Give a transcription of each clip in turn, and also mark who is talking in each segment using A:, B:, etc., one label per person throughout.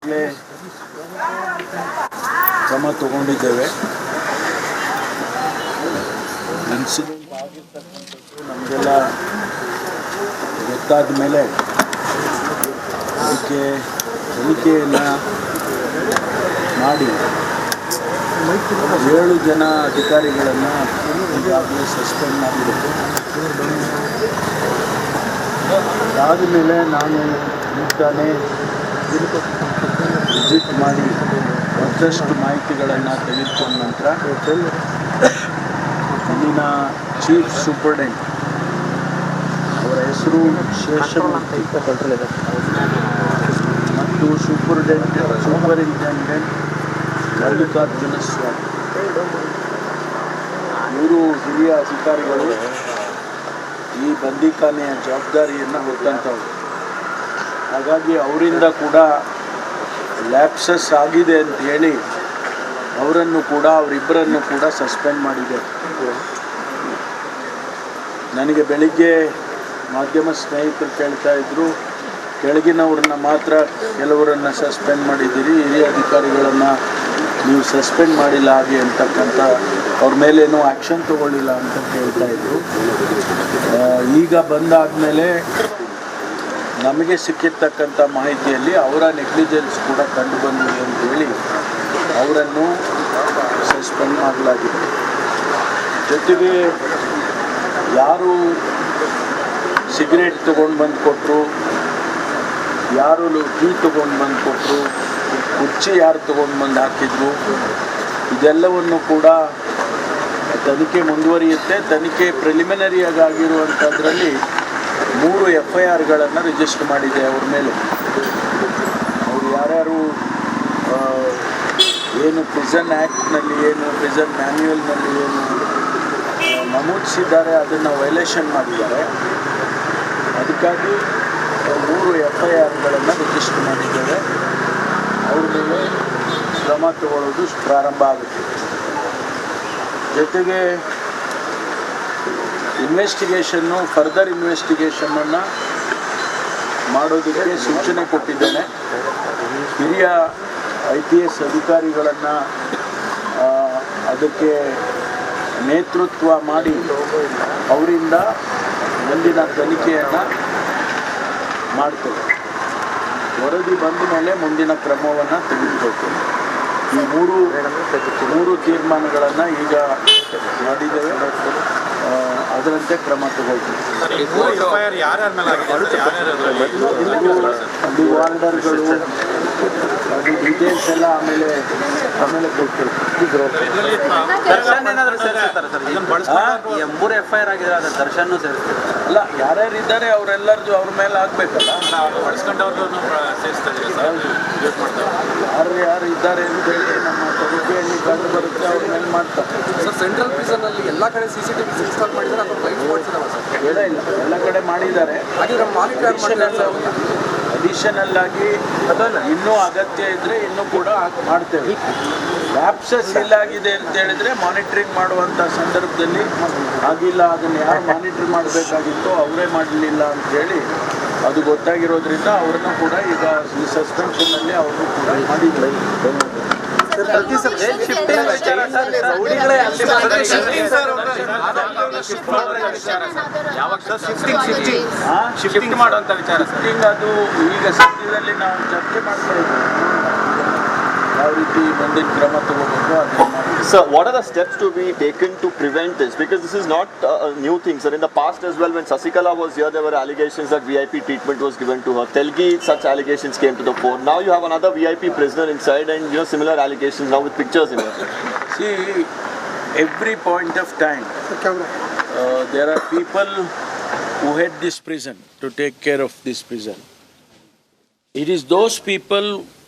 A: ಈಗಾಗಲೇ ಕ್ರಮ ತಗೊಂಡಿದ್ದೇವೆ. ಇನ್ಸಿಡೆಂಟ್ ಆಗಿರ್ತಕ್ಕಂಥದ್ದು ನಮಗೆಲ್ಲ ಗೊತ್ತಾದ ಮೇಲೆ ಅದಕ್ಕೆ ತನಿಖೆಯನ್ನು ಮಾಡಿ 7 ಜನ ಅಧಿಕಾರಿಗಳನ್ನು ಈಗಾಗಲೇ ಸಸ್ಪೆಂಡ್ ಮಾಡಿದ್ದೇವೆ. ಅದಾದ ಮೇಲೆ ನಾನು ಮುಂತಾನೆ ವಿಸಿಟ್ ಮಾಡಿ ಮತ್ತಷ್ಟು ಮಾಹಿತಿಗಳನ್ನು ತೆಗೆದುಕೊಂಡ ನಂತರ ಇಲ್ಲಿನ ಚೀಫ್ ಸೂಪರ್ಡೆಂಟ್ ಅವರ ಹೆಸರು ಶೇಷಮೂರ್ತಿ ಮತ್ತು ಸೂಪರಿಂಟೆಂಡೆಂಟ್ ಮಲ್ಲಿಕಾರ್ಜುನ ಸ್ವಾಮಿ ಇವರು ಹಿರಿಯ ಅಧಿಕಾರಿಗಳು ಈ ಬಂದಿಖಾನೆಯ ಜವಾಬ್ದಾರಿಯನ್ನು ಹೊತ್ತಂಥವ್ರು. ಹಾಗಾಗಿ ಅವರಿಂದ ಕೂಡ ಲ್ಯಾಪ್ಸಸ್ ಆಗಿದೆ ಅಂತ ಹೇಳಿ ಅವರನ್ನು ಕೂಡ ಅವರಿಬ್ಬರನ್ನು ಕೂಡ ಸಸ್ಪೆಂಡ್ ಮಾಡಿದೆ. ನನಗೆ ಬೆಳಿಗ್ಗೆ ಮಾಧ್ಯಮ ಸ್ನೇಹಿತರು ಕೇಳ್ತಾ ಇದ್ದರು, ಕೆಳಗಿನವ್ರನ್ನ ಮಾತ್ರ ಕೆಲವರನ್ನು ಸಸ್ಪೆಂಡ್ ಮಾಡಿದ್ದೀರಿ, ಹಿರಿಯ ಅಧಿಕಾರಿಗಳನ್ನು ನೀವು ಸಸ್ಪೆಂಡ್ ಮಾಡಿಲ್ಲ ಹಾಗೆ ಅಂತಕ್ಕಂಥ ಅವ್ರ ಮೇಲೇನೂ ಆ್ಯಕ್ಷನ್ ತಗೊಳ್ಳಿಲ್ಲ ಅಂತ ಕೇಳ್ತಾ ಇದ್ರು. ಈಗ ಬಂದಾದಮೇಲೆ ನಮಗೆ ಸಿಕ್ಕಿರ್ತಕ್ಕಂಥ ಮಾಹಿತಿಯಲ್ಲಿ ಅವರ ನೆಗ್ಲಿಜೆನ್ಸ್ ಕೂಡ ಕಂಡು ಬಂದಿದೆ ಅಂತೇಳಿ ಅವರನ್ನು ಸಸ್ಪೆಂಡ್ ಮಾಡಲಾಗಿದೆ. ಜೊತೆಗೆ ಯಾರು ಸಿಗರೇಟ್ ತೊಗೊಂಡು ಬಂದು ಕೊಟ್ಟರು, ಯಾರು ಟೀ ತೊಗೊಂಡು ಬಂದು ಕೊಟ್ಟರು, ಕುರ್ಚಿ ಯಾರು ತೊಗೊಂಡು ಬಂದು ಹಾಕಿದ್ರು, ಇದೆಲ್ಲವನ್ನು ಕೂಡ ತನಿಖೆ ಮುಂದುವರಿಯುತ್ತೆ. ತನಿಖೆ ಪ್ರಿಲಿಮಿನರಿಯಾಗಿ ಆಗಿರುವಂಥದ್ರಲ್ಲಿ 3 FIRಗಳನ್ನು ರಿಜಿಸ್ಟರ್ ಮಾಡಿದೆ ಅವ್ರ ಮೇಲೆ. ಅವರು ಯಾರ್ಯಾರು ಏನು ಪ್ರಿಸನ್ ಆ್ಯಕ್ಟ್ನಲ್ಲಿ ಏನು ಪ್ರಿಸನ್ ಮ್ಯಾನ್ಯುಯಲ್ನಲ್ಲಿ ಏನು ನಮೂದಿಸಿದ್ದಾರೆ ಅದನ್ನು ವೈಲೇಷನ್ ಮಾಡಿದ್ದಾರೆ. ಅದಕ್ಕಾಗಿ 3 FIRಗಳನ್ನು ರಿಜಿಸ್ಟರ್ ಮಾಡಿದ್ದೇವೆ. ಅವ್ರ ಮೇಲೆ ಕ್ರಮ ತಗೊಳ್ಳೋದು ಪ್ರಾರಂಭ ಆಗುತ್ತೆ. ಜೊತೆಗೆ ಫರ್ದರ್ ಇನ್ವೆಸ್ಟಿಗೇಷನನ್ನು ಮಾಡೋದಕ್ಕೆ ಸೂಚನೆ ಕೊಟ್ಟಿದ್ದೇನೆ. ಹಿರಿಯ IPS ಅಧಿಕಾರಿಗಳನ್ನು ಅದಕ್ಕೆ ನೇತೃತ್ವ ಮಾಡಿ ಅವರಿಂದ ಮುಂದಿನ ತನಿಖೆಯನ್ನು ಮಾಡ್ತೇವೆ. ವರದಿ ಬಂದ ಮೇಲೆ ಮುಂದಿನ ಕ್ರಮವನ್ನು ತೆಗೆದುಕೊಳ್ತೇವೆ. ಈ ಮೂರು ತೀರ್ಮಾನಗಳನ್ನು ಈಗ ಮಾಡಿದ್ದೇವೆ, ಅದರಂತೆ ಕ್ರಮ ತಗೊಳ್ತೀವಿ. ಅದು ವಾರ್ಡರ್ಗಳು, ಅದು ಡೀಟೇಲ್ಸ್ ಎಲ್ಲ ಆಮೇಲೆ ಕೊಡ್ತೇವೆ. ಅಲ್ಲ, ಯಾರ್ಯಾರು ಇದ್ದಾರೆ ಅವರೆಲ್ಲರದು ಅವ್ರ ಮೇಲೆ ಆಗಬೇಕಲ್ಲ. ಯಾರು ಇದ್ದಾರೆ ಅಂತ ಹೇಳಿ ನಮ್ಮ ತನಿಖೆಯಲ್ಲಿ ಕಂಡು ಬರುತ್ತೆ, ಅವ್ರ ಮೇಲೆ ಮಾಡ್ತಾರೆ.
B: ಸೆಂಟ್ರಲ್ ಪ್ರಿಸನ್ ಅಲ್ಲಿ ಎಲ್ಲ ಕಡೆ CCTV ಇನ್ಸ್ಟಾಲ್ ಮಾಡಿದ್ದಾರೆ ಅಥವಾ ಲೈವ್ ವಾಟ್ಸ್
A: ಇಲ್ಲ ಎಲ್ಲ ಕಡೆ ಮಾಡಿದ್ದಾರೆ. ಅಡಿಷನಲ್ ಆಗಿ ಇನ್ನೂ ಅಗತ್ಯ ಇದ್ದರೆ ಇನ್ನೂ ಕೂಡ ಮಾಡ್ತೇವೆ. ಲ್ಯಾಪ್ಸಸ್ ಎಲ್ಲಾಗಿದೆ ಅಂತ ಹೇಳಿದ್ರೆ ಮಾನಿಟ್ರಿಂಗ್ ಮಾಡುವಂಥ ಸಂದರ್ಭದಲ್ಲಿ ಆಗಿಲ್ಲ, ಅದನ್ನು ಯಾರು ಮಾನಿಟ್ರ್ ಮಾಡಬೇಕಾಗಿತ್ತೋ ಅವರೇ ಮಾಡಲಿಲ್ಲ ಅಂತೇಳಿ ಅದು ಗೊತ್ತಾಗಿರೋದ್ರಿಂದ ಅವ್ರನ್ನ ಕೂಡ ಈಗ ಈ ಸಸ್ಪೆನ್ಷನ್ನಲ್ಲಿ ಅವ್ರನ್ನೂ ಕೂಡ ಮಾಡಿದ್ರು.
B: ಶಿಫ್ಟಿಂಗ್ ಮಾಡುವಂತ ವಿಚಾರ
A: ಅದು ಈಗ ಸದ್ಯದಲ್ಲಿ ನಾವು ಚರ್ಚೆ ಮಾಡ್ತಾ ಇದ್ದೀವಿ, ಯಾವ ರೀತಿ ಮುಂದಿನ ಕ್ರಮ ತಗೋಬೇಕು ಅದನ್ನು.
C: Sir, what are the steps to be taken to prevent this? Because this is not a new thing, sir. In the past as well, when Sasikala was here, there were allegations that VIP treatment was given to her. Telgi, such allegations came to the fore. Now you have another VIP prisoner inside, and similar allegations now with pictures in it.
A: See, every point of time, there are people who head this prison to take care of this prison. It is those people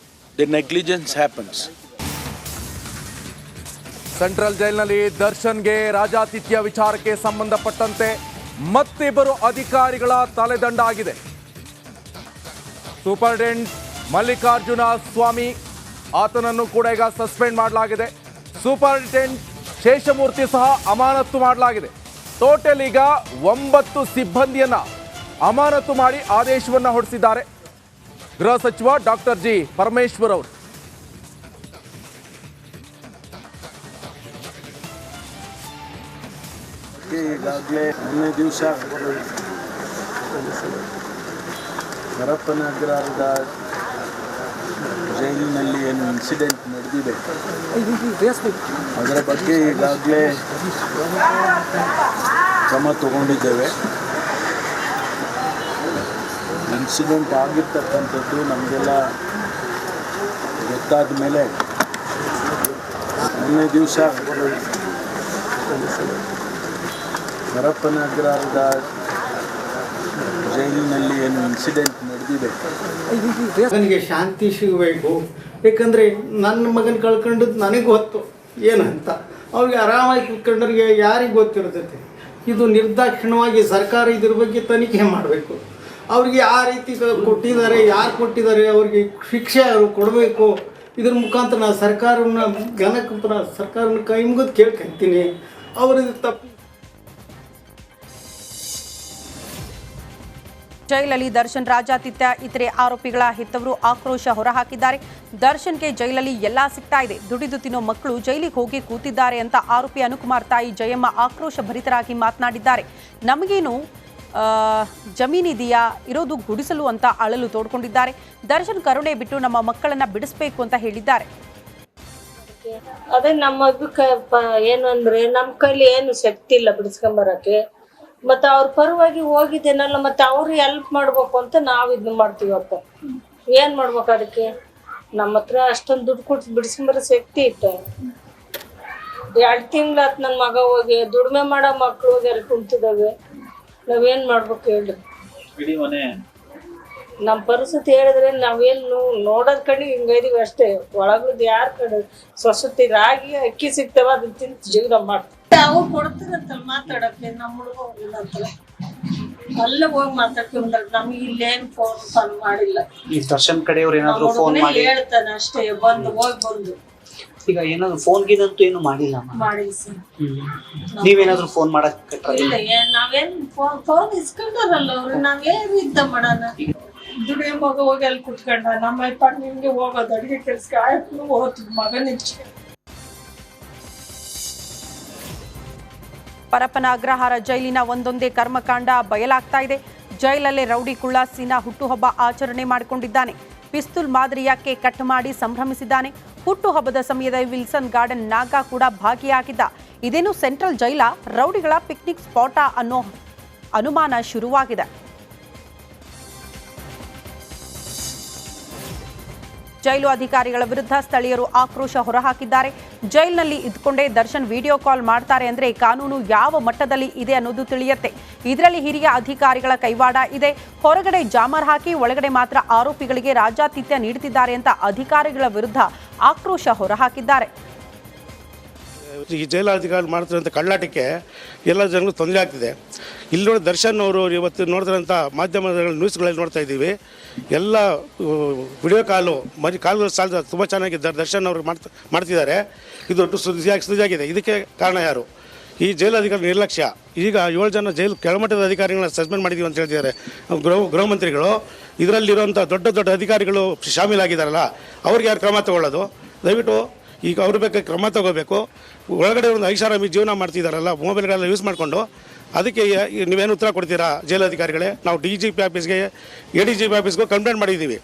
A: the negligence happens.
D: Central ಜೈಲಿನಲ್ಲಿ ದರ್ಶನ್ಗೆ ರಾಜಾತಿಥ್ಯ ವಿಚಾರಕ್ಕೆ ಸಂಬಂಧಪಟ್ಟಂತೆ ಮತ್ತಿಬ್ಬರು ಅಧಿಕಾರಿಗಳ ತಲೆದಂಡ ಆಗಿದೆ. Superintendent Mallikarjuna ಸ್ವಾಮಿ, ಆತನನ್ನು ಕೂಡ ಈಗ ಸಸ್ಪೆಂಡ್ ಮಾಡಲಾಗಿದೆ. ಸೂಪರಿಂಟೆಂಡೆಂಟ್ ಶೇಷಮೂರ್ತಿ ಸಹ ಅಮಾನತು ಮಾಡಲಾಗಿದೆ. ಟೋಟಲ್ ಈಗ 9 ಸಿಬ್ಬಂದಿಯನ್ನ ಅಮಾನತು ಮಾಡಿ ಆದೇಶವನ್ನು ಹೊರಡಿಸಿದ್ದಾರೆ. ಗೃಹ ಸಚಿವ ಡಾಕ್ಟರ್ ಜಿ ಪರಮೇಶ್ವರ್ ಅವರು.
A: ಈಗಾಗಲೇ ಮೊನ್ನೆ ದಿವಸ ಹರಪ್ಪನ ಅಗ್ರಹಾರದ ಜೈಲಿನಲ್ಲಿ ಏನು ಇನ್ಸಿಡೆಂಟ್ ನಡೆದಿದೆ ಅದರ ಬಗ್ಗೆ ಈಗಾಗಲೇ ಕ್ರಮ ತಗೊಂಡಿದ್ದೇವೆ. ಇನ್ಸಿಡೆಂಟ್ ಆಗಿರ್ತಕ್ಕಂಥದ್ದು ನಮಗೆಲ್ಲ ಗೊತ್ತಾದ ಮೇಲೆ ಮೊನ್ನೆ ದಿವಸ ಹರಪ್ಪನ ಅಗ್ರಹಾರದ ಜೈಲಿನಲ್ಲಿ ಏನು ಇನ್ಸಿಡೆಂಟ್ ನಡೆದಿದೆ
E: ನನಗೆ ಶಾಂತಿ ಸಿಗಬೇಕು. ಯಾಕಂದರೆ ನನ್ನ ಮಗನ ಕಳ್ಕೊಂಡದ್ದು ನನಗೆ ಗೊತ್ತು ಏನಂತ. ಅವ್ರಿಗೆ ಆರಾಮಾಗಿ ಕುತ್ಕೊಂಡ್ರಿಗೆ ಯಾರಿಗೆ ಗೊತ್ತಿರ್ತೈತೆ. ಇದು ನಿರ್ದಾಕ್ಷಿಣ್ಯವಾಗಿ ಸರ್ಕಾರ ಇದ್ರ ಬಗ್ಗೆ ತನಿಖೆ ಮಾಡಬೇಕು. ಅವ್ರಿಗೆ ಆ ರೀತಿ ಕೊಟ್ಟಿದ್ದಾರೆ, ಯಾರು ಕೊಟ್ಟಿದ್ದಾರೆ, ಅವ್ರಿಗೆ ಶಿಕ್ಷೆ ಅವರು ಕೊಡಬೇಕು. ಇದ್ರ ಮುಖಾಂತರ ನಾನು ಸರ್ಕಾರನ ಗಣಕ ಸರ್ಕಾರನ ಕೈ ಮುಗಿದು ಕೇಳ್ಕೊಂತೀನಿ. ಅವ್ರದ್ದು ತಪ್ಪು.
F: ಜೈಲಲ್ಲಿ ದರ್ಶನ್ ರಾಜಾತಿಥ್ಯ ಇತರೆ ಆರೋಪಿಗಳ ಹೆತ್ತವರು ಆಕ್ರೋಶ ಹೊರಹಾಕಿದ್ದಾರೆ. ದರ್ಶನ್ಗೆ ಜೈಲಲ್ಲಿ ಎಲ್ಲಾ ಸಿಗ್ತಾ ಇದೆ, ದುಡಿದು ತಿನ್ನೋ ಮಕ್ಕಳು ಜೈಲಿಗೆ ಹೋಗಿ ಕೂತಿದ್ದಾರೆ ಅಂತ ಆರೋಪಿ ಅನುಕುಮಾರ್ ತಾಯಿ ಜಯಮ್ಮ ಆಕ್ರೋಶ ಭರಿತರಾಗಿ ಮಾತನಾಡಿದ್ದಾರೆ. ನಮಗೇನು ಜಮೀನಿದೆಯಾ, ಇರೋದು ಗುಡಿಸಲು ಅಂತ ಅಳಲು ತೋಡ್ಕೊಂಡಿದ್ದಾರೆ. ದರ್ಶನ್ ಕರುಣೆ ಬಿಟ್ಟು ನಮ್ಮ ಮಕ್ಕಳನ್ನ ಬಿಡಿಸಬೇಕು ಅಂತ ಹೇಳಿದ್ದಾರೆ.
G: ಅದೇ ನಮ್ಮ ಏನು ಅಂದ್ರೆ ನಮ್ಮ ಕೈಲಿ ಏನು ಶಕ್ತಿ ಇಲ್ಲ ಬಿಡಿಸ್ಕೊಂಬರಕ್ಕೆ. ಮತ್ತೆ ಅವ್ರ ಪರವಾಗಿ ಹೋಗಿದ್ದೇನಲ್ಲ, ಮತ್ತೆ ಅವ್ರು ಹೆಲ್ಪ್ ಮಾಡ್ಬೇಕು ಅಂತ ನಾವು ಇದನ್ನ ಮಾಡ್ತೀವಪ್ಪ. ಏನ್ ಮಾಡ್ಬೇಕು ಅದಕ್ಕೆ? ನಮ್ಮ ಹತ್ರ ಅಷ್ಟೊಂದು ದುಡ್ಡು ಕೊಟ್ಟು ಬಿಡಿಸ್ಕೊಂಬರೋ ಶಕ್ತಿ ಇತ್ತು. 2 ತಿಂಗಳಾತ್ ನನ್ನ ಮಗ ಹೋಗಿ ದುಡಿಮೆ ಮಾಡೋ ಮಕ್ಳು ಹೋಗಿ ಅಲ್ಲಿ ಕುಂತಿದ್ದಾವೆ. ನಾವೇನ್ ಮಾಡ್ಬೇಕು ಹೇಳಿ? ನಮ್ಮ ಪರಿಸ್ಥಿತಿ ಹೇಳಿದ್ರೆ ನಾವೇನು ನೋಡೋದ್ ಕಡೆ ಹಿಂಗೈದೀವಿ ಅಷ್ಟೇ. ಒಳಗದ್ ಯಾರ ಕಡೆ ಸ್ವಸತಿ ರಾಗಿ ಅಕ್ಕಿ ಸಿಗ್ತಾವ ಅದನ್ನ ತಿಂದು ಜೀವನ ಮಾಡ್ತೀವಿ. ಅವ್ರು ಕೊಡ್ತಾರಂತಲ್ಲ ಮಾತಾಡಕ್ಕೆ, ನಮ್ಮ ಹುಡುಗ ಹೋಗಿಲ್ಲ ಅಂತಲ್ಲ, ಅಲ್ಲೇ ಹೋಗಿ ಮಾತಾಡ್ಕೊಂಡ್ರೆ ನಮ್ಗೆ ಇಲ್ಲೇನು ಫೋನ್ ಮಾಡಿಲ್ಲ.
H: ಈ ದರ್ಶನ್ ಕಡೆಯವ್ರು ಏನಾದ್ರು ಫೋನ್ ಮಾಡಿ
G: ಹೇಳ್ತಾನೆ ಅಷ್ಟೇ, ಬಂದು ಬಂದು.
H: ಈಗ ಏನಾದ್ರು ಫೋನ್ ಗಿದಂತೂ ಏನು ಮಾಡಿಲ್ಲ
G: ಮಾಡಿಲ್ಲ ಸರ್.
H: ನೀವೇನಾದ್ರು ಫೋನ್ ಮಾಡಕ್
G: ಇಲ್ಲ, ನಾವೇನ್ ಫೋನ್ ಇಸ್ಕೊಂಡಾರಲ್ಲ ಅವ್ರು, ನಾವೇನು ಇದ್ದ ಮಾಡೋಣ. ದುಡಿಯೋ ಮಗ ಹೋಗಿ ಅಲ್ಲಿ ಕುತ್ಕೊಂಡ, ನಮ್ಮ ಅಪ್ಪ ನಿಮ್ಗೆ ಹೋಗೋದು ಅಡಿಗೆ ಕೆಲ್ಸಕ್ಕೆ ಆಯ್ತು ಹೋಗ್ತದ ಮಗನ ಇಚ್ಛೆ.
F: ಪರಪ್ಪನ ಅಗ್ರಹಾರ ಜೈಲಿನ ಒಂದೊಂದೇ ಕರ್ಮಕಾಂಡ ಬಯಲಾಗ್ತಾ ಇದೆ. ಜೈಲಲ್ಲೇ ರೌಡಿ ಕುಳ್ಳ ಸೀನಾ ಹುಟ್ಟುಹಬ್ಬ ಆಚರಣೆ ಮಾಡಿಕೊಂಡಿದ್ದಾನೆ. ಪಿಸ್ತೂಲ್ ಮಾದರಿಯ ಕೇಕ್ ಕಟ್ ಮಾಡಿ ಸಂಭ್ರಮಿಸಿದ್ದಾನೆ. ಹುಟ್ಟುಹಬ್ಬದ ಸಮಯದಲ್ಲಿ ವಿಲ್ಸನ್ ಗಾರ್ಡನ್ ನಾಗ ಕೂಡ ಭಾಗಿಯಾಗಿದ್ದ. ಇದೇನು ಸೆಂಟ್ರಲ್ ಜೈಲ, ರೌಡಿಗಳ ಪಿಕ್ನಿಕ್ ಸ್ಪಾಟ ಅನ್ನೋ ಅನುಮಾನ ಶುರುವಾಗಿದೆ. ಜೈಲು ಅಧಿಕಾರಿಗಳ ವಿರುದ್ಧ ಸ್ಥಳೀಯರು ಆಕ್ರೋಶ ಹೊರಹಾಕಿದ್ದಾರೆ. ಜೈಲಿನಲ್ಲಿ ಇದ್ಕೊಂಡೇ ದರ್ಶನ್ ವಿಡಿಯೋ ಕಾಲ್ ಮಾಡ್ತಾರೆ ಅಂದ್ರೆ ಕಾನೂನು ಯಾವ ಮಟ್ಟದಲ್ಲಿ ಇದೆ ಅನ್ನೋದು ತಿಳಿಯುತ್ತೆ. ಇದರಲ್ಲಿ ಹಿರಿಯ ಅಧಿಕಾರಿಗಳ ಕೈವಾಡ ಇದೆ. ಹೊರಗಡೆ ಜಾಮರ್ ಹಾಕಿ ಒಳಗಡೆ ಮಾತ್ರ ಆರೋಪಿಗಳಿಗೆ ರಾಜಾತಿಥ್ಯ ನೀಡುತ್ತಿದ್ದಾರೆ ಅಂತ ಅಧಿಕಾರಿಗಳ ವಿರುದ್ಧ ಆಕ್ರೋಶ ಹೊರಹಾಕಿದ್ದಾರೆ.
I: ಈ ಜೈಲಾಧಿಕಾರಿ ಮಾಡ್ತಿರೋಂಥ ಕಳ್ಳಾಟಕ್ಕೆ ಎಲ್ಲ ಜನಗಳು ತೊಂದರೆ ಆಗ್ತಿದೆ. ಇಲ್ಲಿ ನೋಡಿ ದರ್ಶನ್ ಅವರು ಇವತ್ತು ನೋಡ್ತಿರೋಂಥ ಮಾಧ್ಯಮಗಳ ನ್ಯೂಸ್ಗಳಲ್ಲಿ ನೋಡ್ತಾ ಇದ್ದೀವಿ. ಎಲ್ಲ ವಿಡಿಯೋ ಕಾಲುಗಳು ಸಾಲ ತುಂಬ ಚೆನ್ನಾಗಿದ್ದಾರೆ. ದರ್ಶನ್ ಅವರು ಮಾಡ್ತಿದ್ದಾರೆ. ಇದು ದೊಡ್ಡ ಸುದ್ದಿಯಾಗಿದೆ. ಇದಕ್ಕೆ ಕಾರಣ ಯಾರು? ಈ ಜೈಲಾಧಿಕಾರಿ ನಿರ್ಲಕ್ಷ್ಯ. ಈಗ 7 ಜನ ಜೈಲು ಕೆಳಮಟ್ಟದ ಅಧಿಕಾರಿಗಳನ್ನ ಸಸ್ಪೆಂಡ್ ಮಾಡಿದ್ದೀವಿ ಅಂತ ಹೇಳ್ತಿದ್ದಾರೆ ಗೃಹ ಮಂತ್ರಿಗಳು. ಇದರಲ್ಲಿರುವಂಥ ದೊಡ್ಡ ದೊಡ್ಡ ಅಧಿಕಾರಿಗಳು ಶಾಮೀಲಾಗಿದ್ದಾರಲ್ಲ, ಅವ್ರಿಗೆ ಯಾರು ಕ್ರಮ ತಗೊಳ್ಳೋದು? ದಯವಿಟ್ಟು ಈಗ ಅವ್ರ ಬಗ್ಗೆ ಕ್ರಮ ತಗೋಬೇಕು. ಒಳಗಡೆ ಒಂದು ಐಷಾರಾಮಿ ಜೀವನ ಮಾಡ್ತಿದ್ದಾರಲ್ಲ, ಮೊಬೈಲ್ಗಳೆಲ್ಲ ಯೂಸ್ ಮಾಡಿಕೊಂಡು. ಅದಕ್ಕೆ ನೀವೇನು ಉತ್ತರ ಕೊಡ್ತೀರಾ ಜೈಲಾಧಿಕಾರಿಗಳೇ? ನಾವು DGP ಆಫೀಸ್ಗೆ ADGP ಆಫೀಸ್ಗೂ ಕಂಪ್ಲೇಂಟ್ ಮಾಡಿದ್ದೀವಿ.